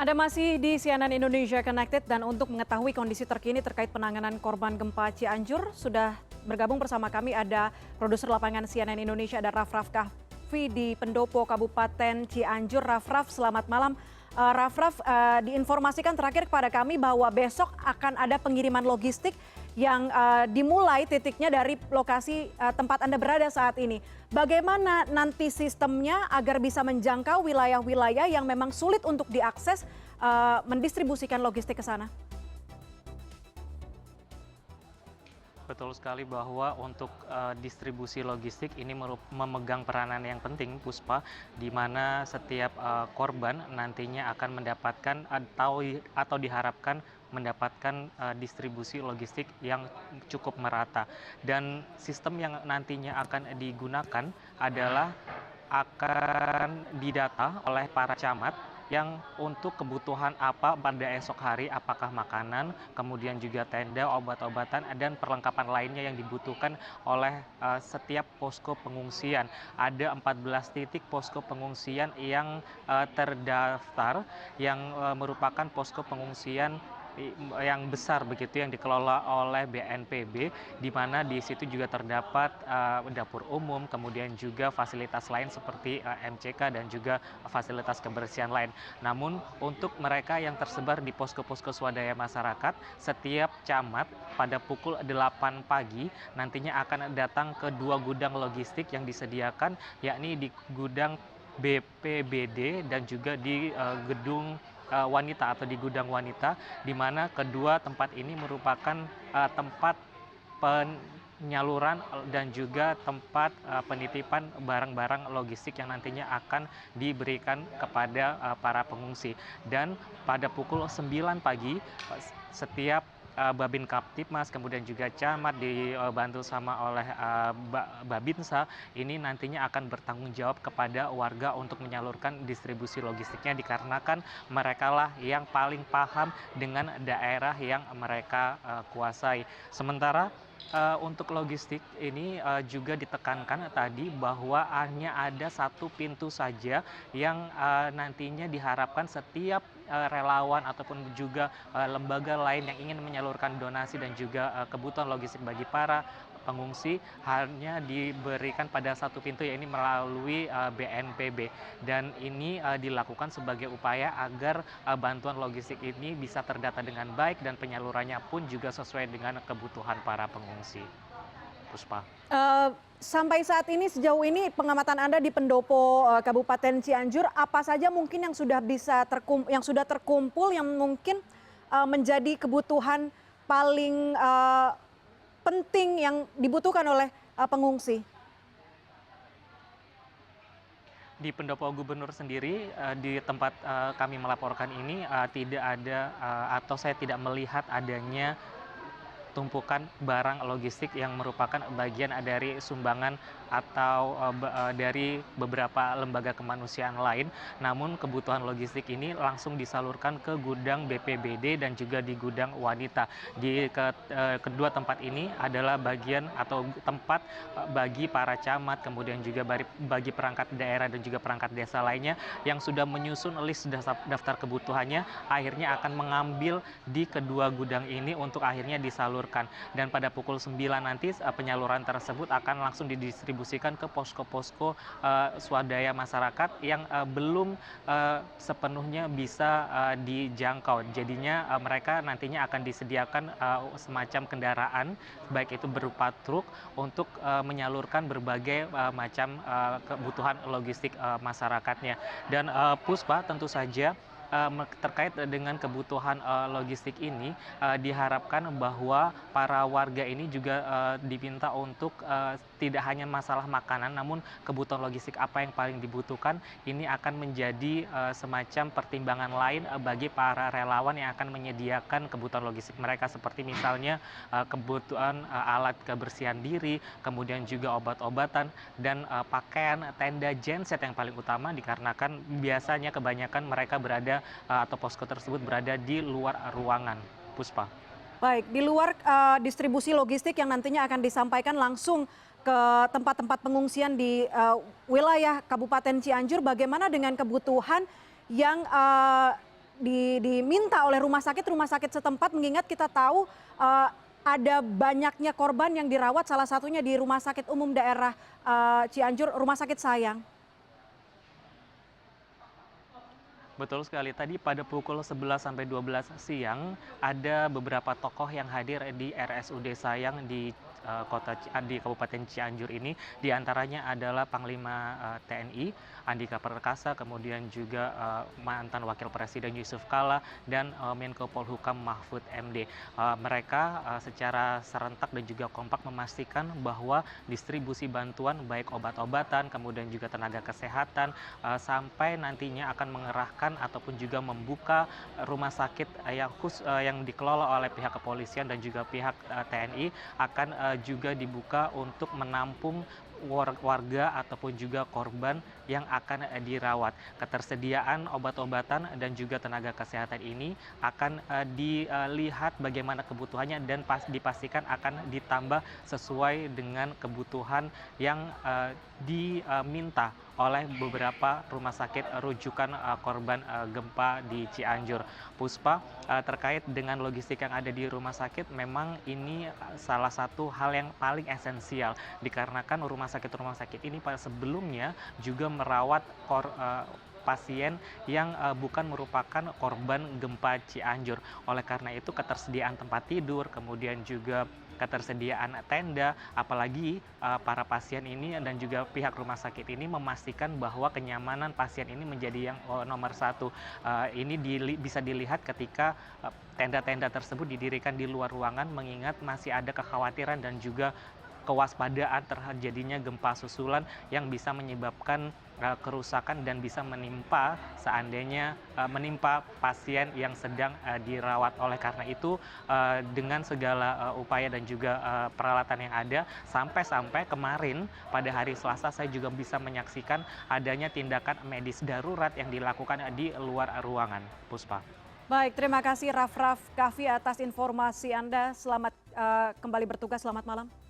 Anda masih di CNN Indonesia Connected dan untuk mengetahui kondisi terkini terkait penanganan korban gempa Cianjur, sudah bergabung bersama kami ada produser lapangan CNN Indonesia, ada Raff Kahvi di Pendopo, Kabupaten Cianjur. Raff, selamat malam. Raff, diinformasikan terakhir kepada kami bahwa besok akan ada pengiriman logistik yang dimulai titiknya dari lokasi tempat Anda berada saat ini. Bagaimana nanti sistemnya agar bisa menjangkau wilayah-wilayah yang memang sulit untuk diakses, mendistribusikan logistik ke sana? Betul sekali bahwa untuk distribusi logistik ini memegang peranan yang penting, Puspa, di mana setiap korban nantinya akan mendapatkan atau diharapkan mendapatkan distribusi logistik yang cukup merata. Dan sistem yang nantinya akan digunakan adalah akan didata oleh para camat yang untuk kebutuhan apa pada esok hari, apakah makanan, kemudian juga tenda, obat-obatan, dan perlengkapan lainnya yang dibutuhkan oleh setiap posko pengungsian. Ada 14 titik posko pengungsian yang terdaftar, yang merupakan posko pengungsian yang besar begitu yang dikelola oleh BNPB, di mana di situ juga terdapat dapur umum, kemudian juga fasilitas lain seperti MCK dan juga fasilitas kebersihan lain. Namun untuk mereka yang tersebar di posko-posko swadaya masyarakat, setiap camat pada pukul 8 pagi nantinya akan datang ke 2 gudang logistik yang disediakan, yakni di gudang BPBD dan juga di gedung wanita atau di gudang wanita, di mana kedua tempat ini merupakan tempat penyaluran dan juga tempat penitipan barang-barang logistik yang nantinya akan diberikan kepada para pengungsi. Dan pada pukul 9 pagi setiap Babin Kaptipmas, kemudian juga camat dibantu sama oleh Babinsa, ini nantinya akan bertanggung jawab kepada warga untuk menyalurkan distribusi logistiknya, dikarenakan mereka lah yang paling paham dengan daerah yang mereka kuasai. Sementara untuk logistik ini juga ditekankan tadi bahwa hanya ada satu pintu saja yang nantinya diharapkan setiap relawan ataupun juga lembaga lain yang ingin menyalurkan donasi dan juga kebutuhan logistik bagi para pengungsi hanya diberikan pada satu pintu, yaitu melalui BNPB. Dan ini dilakukan sebagai upaya agar bantuan logistik ini bisa terdata dengan baik dan penyalurannya pun juga sesuai dengan kebutuhan para pengungsi. Puspa. Sampai saat ini, sejauh ini pengamatan Anda di Pendopo, Kabupaten Cianjur, apa saja mungkin yang sudah terkumpul yang mungkin menjadi kebutuhan paling penting yang dibutuhkan oleh pengungsi? Di Pendopo Gubernur sendiri, di tempat kami melaporkan ini tidak ada atau saya tidak melihat adanya tumpukan barang logistik yang merupakan bagian dari sumbangan atau dari beberapa lembaga kemanusiaan lain. Namun kebutuhan logistik ini langsung disalurkan ke gudang BPBD dan juga di gudang wanita. Di kedua tempat ini adalah bagian atau tempat bagi para camat, kemudian juga bagi perangkat daerah dan juga perangkat desa lainnya yang sudah menyusun list daftar kebutuhannya, akhirnya akan mengambil di kedua gudang ini untuk akhirnya disalurkan. Dan pada pukul 9 nanti penyaluran tersebut akan langsung didistribusikan ke posko-posko swadaya masyarakat yang belum sepenuhnya bisa dijangkau. Jadinya mereka nantinya akan disediakan semacam kendaraan, baik itu berupa truk, untuk menyalurkan berbagai macam kebutuhan logistik masyarakatnya. Dan Puspa, tentu saja terkait dengan kebutuhan logistik ini diharapkan bahwa para warga ini juga diminta untuk tidak hanya masalah makanan, namun kebutuhan logistik apa yang paling dibutuhkan ini akan menjadi semacam pertimbangan lain bagi para relawan yang akan menyediakan kebutuhan logistik mereka, seperti misalnya kebutuhan alat kebersihan diri, kemudian juga obat-obatan dan pakaian, tenda, genset yang paling utama, dikarenakan biasanya kebanyakan mereka berada atau posko tersebut berada di luar ruangan. Puspa. Baik, di luar distribusi logistik yang nantinya akan disampaikan langsung ke tempat-tempat pengungsian di wilayah Kabupaten Cianjur, bagaimana dengan kebutuhan yang diminta oleh rumah sakit setempat mengingat kita tahu ada banyaknya korban yang dirawat salah satunya di Rumah Sakit Umum Daerah Cianjur, Rumah Sakit Sayang. Betul sekali. Tadi pada pukul 11 sampai 12 siang ada beberapa tokoh yang hadir di RSUD Sayang di Kabupaten Cianjur ini. Di antaranya adalah Panglima TNI Andika Perkasa, kemudian juga mantan Wakil Presiden Yusuf Kala dan Menko Polhukam Mahfud MD. Mereka secara serentak dan juga kompak memastikan bahwa distribusi bantuan baik obat-obatan, kemudian juga tenaga kesehatan sampai nantinya akan mengerahkan ataupun juga membuka rumah sakit yang dikelola oleh pihak kepolisian dan juga pihak TNI akan juga dibuka untuk menampung warga ataupun juga korban yang akan dirawat. Ketersediaan obat-obatan dan juga tenaga kesehatan ini akan dilihat bagaimana kebutuhannya dan dipastikan akan ditambah sesuai dengan kebutuhan yang diminta oleh beberapa rumah sakit rujukan korban gempa di Cianjur. Puspa, terkait dengan logistik yang ada di rumah sakit, memang ini salah satu hal yang paling esensial dikarenakan rumah sakit ini pada sebelumnya juga merawat pasien yang bukan merupakan korban gempa Cianjur. Oleh karena itu ketersediaan tempat tidur, kemudian juga ketersediaan tenda, apalagi para pasien ini dan juga pihak rumah sakit ini memastikan bahwa kenyamanan pasien ini menjadi yang nomor satu. Ini bisa dilihat ketika tenda-tenda tersebut didirikan di luar ruangan mengingat masih ada kekhawatiran dan juga kewaspadaan terjadinya gempa susulan yang bisa menyebabkan kerusakan dan bisa menimpa pasien yang sedang dirawat. Oleh karena itu dengan segala upaya dan juga peralatan yang ada sampai kemarin pada hari Selasa saya juga bisa menyaksikan adanya tindakan medis darurat yang dilakukan di luar ruangan. Puspa. Baik, terima kasih Raff Kahvi atas informasi Anda. Selamat kembali bertugas, selamat malam.